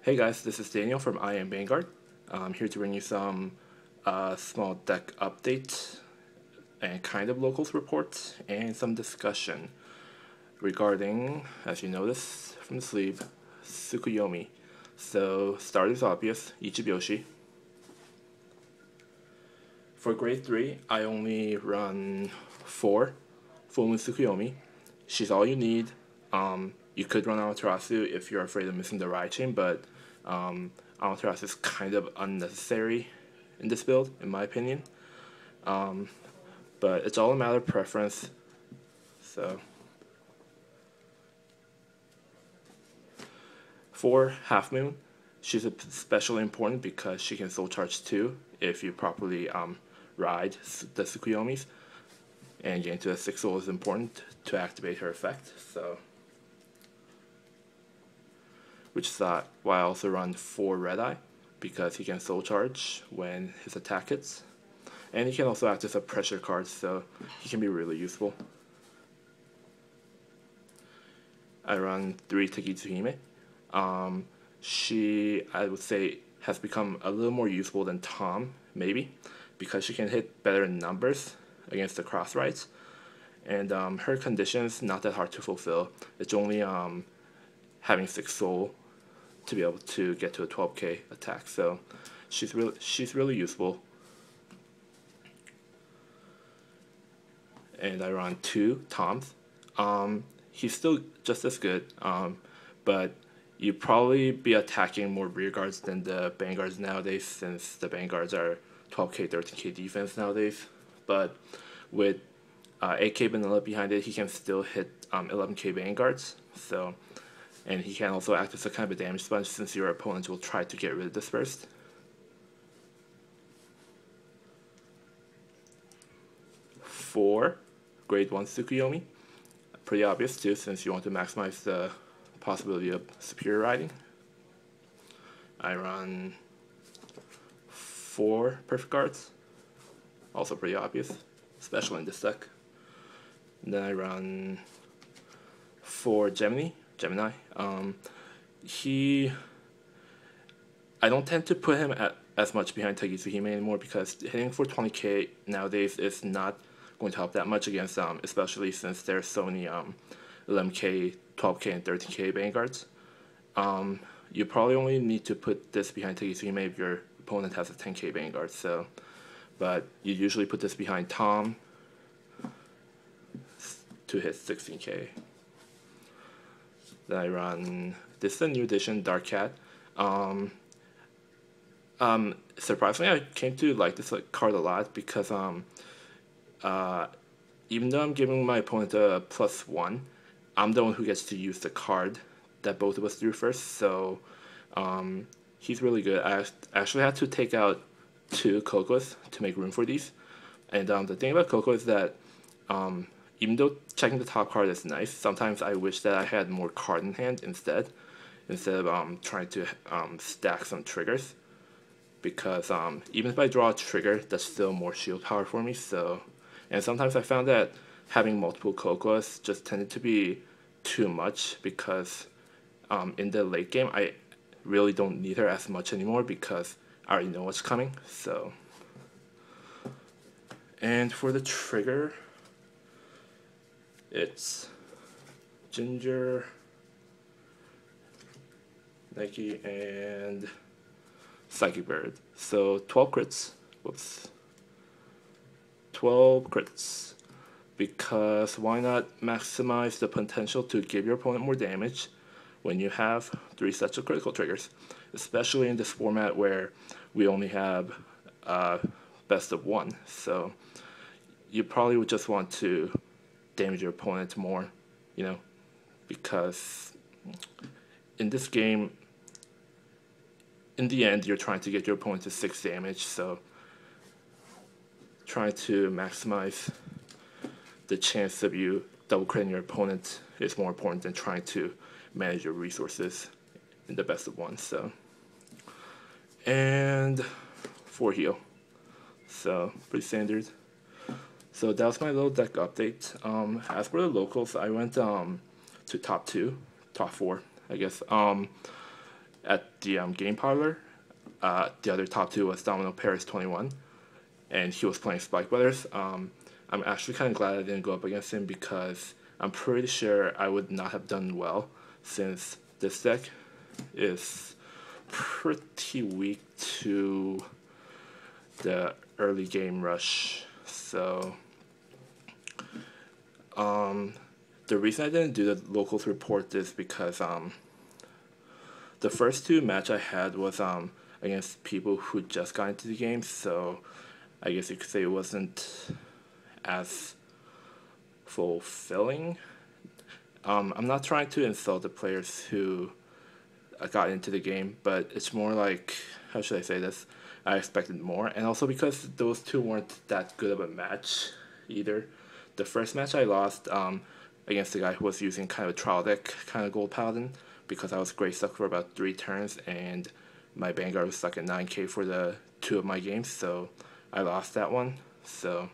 Hey guys, this is Daniel from I Am Vanguard. I'm here to bring you some small deck updates and kind of locals reports and some discussion regarding, as you notice from the sleeve, Tsukuyomi. So start is obvious, Ichibyoshi. For grade 3, I only run 4 Full Moon Tsukuyomi. She's all you need. You could run Amaterasu if you're afraid of missing the ride chain, but Amaterasu is kind of unnecessary in this build, in my opinion. But it's all a matter of preference. So, for Half Moon, she's especially important because she can soul charge too if you properly ride the Tsukuyomis. And getting to the 6 soul is important to activate her effect. So, which is why I also run 4 Red Eye, because he can soul charge when his attack hits. And he can also act as a pressure card, so he can be really useful. I run 3 Tagitsuhime. She, I would say, has become a little more useful than Tom, maybe, because she can hit better in numbers against the cross rights. And her condition's not that hard to fulfill. It's only having 6 soul to be able to get to a 12k attack. So she's really useful. And I run 2 Toms. He's still just as good, but you'd probably be attacking more rear guards than the Vanguards nowadays, since the Vanguards are 12k, 13k defense nowadays. But with 8k vanilla behind it, he can still hit 11k Vanguards. So, and he can also act as a kind of a damage sponge, since your opponent will try to get rid of this first. For grade 1 Tsukuyomi, pretty obvious too, since you want to maximize the possibility of superior riding. I run 4 perfect guards, also pretty obvious, especially in this deck. And then I run 4 Gemini. I don't tend to put him as much behind Tagitsuhime anymore, because hitting for 20k nowadays is not going to help that much against especially since there's so many 11k, 12k, and 13k Vanguards. You probably only need to put this behind Tagitsuhime if your opponent has a 10k Vanguard. So, but you usually put this behind Tom to hit 16k. Then I run, this is a new edition, Dark Cat. Surprisingly, I came to like this card a lot, because even though I'm giving my opponent a +1, I'm the one who gets to use the card that both of us drew first. So he's really good. I actually had to take out 2 Cocos to make room for these. And the thing about Coco is that even though checking the top card is nice, sometimes I wish that I had more card in hand instead of trying to stack some triggers. Because even if I draw a trigger, that's still more shield power for me. So, and sometimes I found that having multiple Cocos just tended to be too much, because in the late game I really don't need her as much anymore, because I already know what's coming. So, and for the trigger, it's Ginger, Nike, and Psychic Bird. So 12 crits. Whoops. 12 crits. Because why not maximize the potential to give your opponent more damage when you have 3 sets of critical triggers? Especially in this format where we only have best of 1. So you probably would just want to damage your opponent more, you know, because in this game, in the end, you're trying to get your opponent to 6 damage, so trying to maximize the chance of you double critting your opponent is more important than trying to manage your resources in the best of 1. So, and 4 heal, so pretty standard. So that was my little deck update. As for the locals, I went to top 4, I guess. at the game parlor. The other top two was Domino Paris 21, and he was playing Spike Brothers. I'm actually kind of glad I didn't go up against him because I'm pretty sure I would not have done well since this deck is pretty weak to the early game rush. So the reason I didn't do the locals report is because the first two match I had was against people who just got into the game, so I guess you could say it wasn't as fulfilling. I'm not trying to insult the players who got into the game, but it's more like, how should I say this? I expected more, and also because those two weren't that good of a match either. The first match I lost against the guy who was using kind of a trial deck, kind of Gold Paladin, because I was gray stuck for about 3 turns, and my Vanguard was stuck at 9k for the 2 of my games, so I lost that one. So,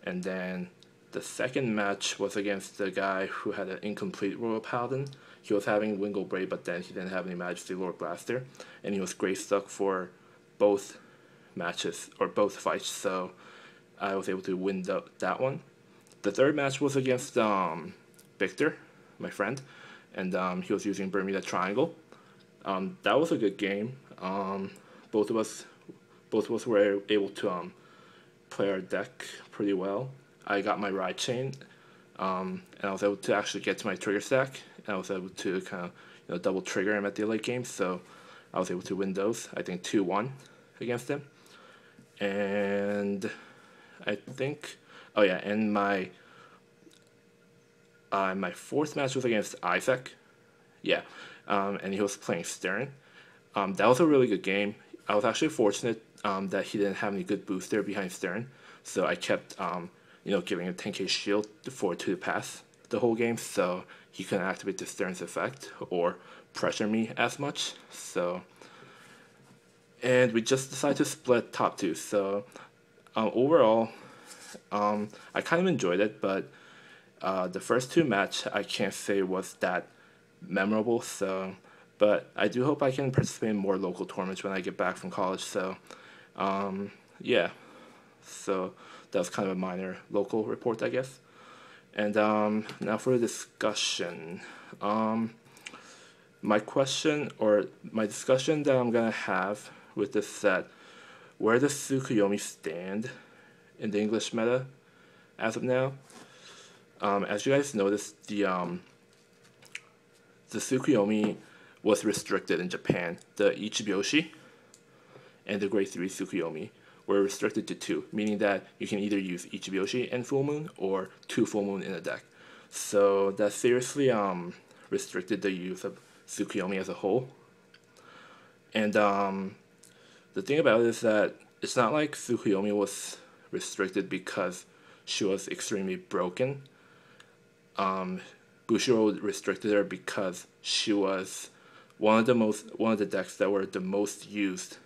and then the second match was against the guy who had an incomplete Royal Paladin. He was having Wingle Braid, but then he didn't have any Majesty Lord Blaster, and he was gray stuck for both matches, or both fights, so I was able to win that one. The third match was against Victor, my friend, and he was using Bermuda Triangle. That was a good game. Both of us were able to play our deck pretty well. I got my Ride Chain, and I was able to actually get to my trigger stack, and I was able to kind of double trigger him at the late game, so I was able to win those, I think 2-1 against him. And I think, oh yeah, and my fourth match was against Isaac, yeah, and he was playing Stern. That was a really good game. I was actually fortunate that he didn't have any good booster behind Stern, so I kept giving a 10k shield for 2 to pass the whole game, so he couldn't activate the Stern's effect or pressure me as much. So, and we just decided to split top 2. So overall, I kind of enjoyed it, but the first 2 match I can't say was that memorable. So, but I do hope I can participate in more local tournaments when I get back from college. So, yeah. So that was kind of a minor local report, I guess. And now for the discussion. My discussion that I'm gonna have with this set: where does Tsukuyomi stand in the English meta as of now? As you guys noticed, the Tsukuyomi was restricted in Japan. The Ichibyoshi and the Grade 3 Tsukuyomi were restricted to 2, meaning that you can either use Ichibyoshi and Full Moon or 2 Full Moon in a deck. So that seriously restricted the use of Tsukuyomi as a whole. And the thing about it is that it's not like Tsukuyomi was restricted because she was extremely broken. Bushiroad restricted her because she was one of the decks that were the most used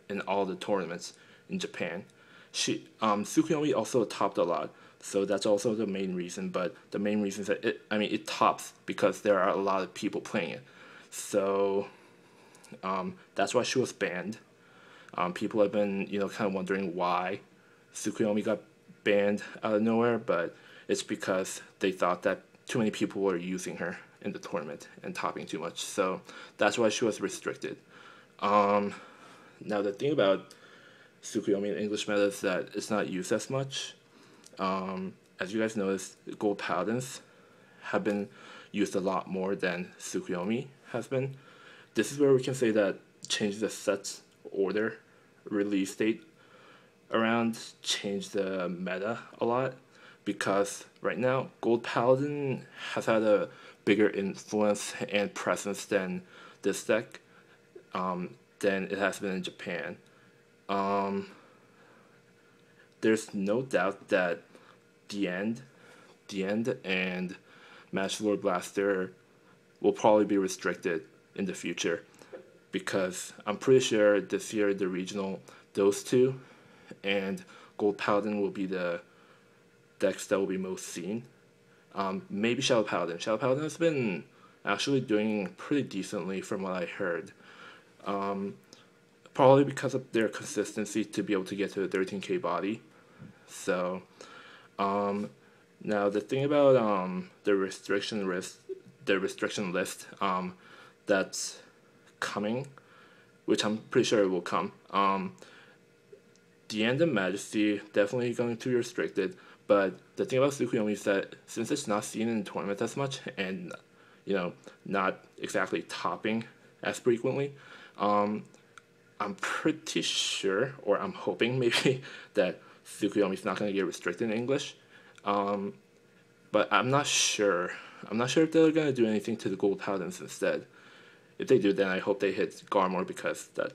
in all the tournaments in Japan. Tsukuyomi also topped a lot, so that's also the main reason. But the main reason is that it tops because there are a lot of people playing it. So that's why she was banned. People have been kind of wondering why Tsukuyomi got banned out of nowhere, but it's because they thought that too many people were using her in the tournament and topping too much. So that's why she was restricted. Now the thing about Tsukuyomi in English meta is that it's not used as much. As you guys noticed, Gold Paladins have been used a lot more than Tsukuyomi has been. This is where we can say that changing the set's order, release date around, changed the meta a lot, because right now Gold Paladin has had a bigger influence and presence than this deck, than it has been in Japan. There's no doubt that the end and Master Lord Blaster will probably be restricted in the future, because I'm pretty sure this year the regional, those two and Gold Paladin will be the decks that will be most seen. Maybe Shadow Paladin. Shadow Paladin has been actually doing pretty decently from what I heard. Probably because of their consistency to be able to get to a 13K body. So, now the thing about the restriction list that's coming, which I'm pretty sure it will come. The End of Majesty definitely going to be restricted, but the thing about Tsukuyomi is that since it's not seen in tournaments as much and not exactly topping as frequently, I'm pretty sure, or I'm hoping maybe, that Tsukuyomi is not going to get restricted in English. But I'm not sure. I'm not sure if they're going to do anything to the Gold Paladins instead. If they do, then I hope they hit Garmor, because that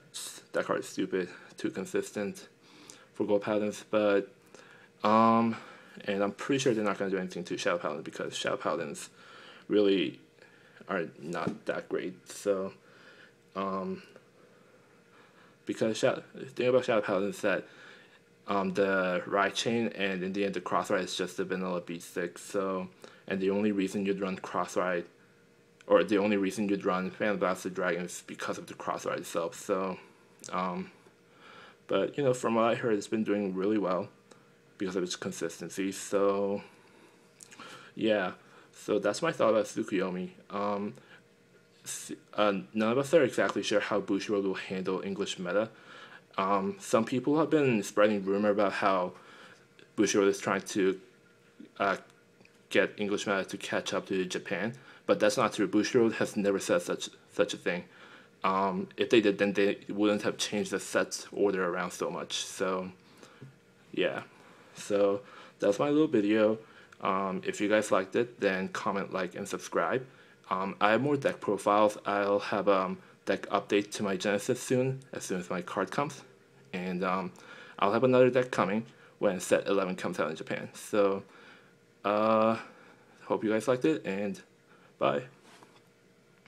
card is stupid, too consistent for Gold Paladins. But, and I'm pretty sure they're not going to do anything to Shadow Paladins, because Shadow Paladins really are not that great. So, because the thing about Shadow Paladins is that the Ride Chain and in the end the Cross Ride is just a vanilla beat stick. So, and the only reason you'd run Cross Ride, or the only reason you'd run Phantom Blasted Dragon, is because of the Cross Ride itself. So, but from what I heard, it's been doing really well because of its consistency. So, yeah. So that's my thought about Tsukuyomi. None of us are exactly sure how Bushiroad will handle English meta. Some people have been spreading rumor about how Bushiroad is trying to get English meta to catch up to Japan, but that's not true. Bushiroad has never said such a thing. If they did, then they wouldn't have changed the set order around so much. So, yeah. So that's my little video. If you guys liked it, then comment, like, and subscribe. I have more deck profiles. I'll have deck update to my Genesis soon as my card comes. And I'll have another deck coming when set 11 comes out in Japan. So, hope you guys liked it, and bye.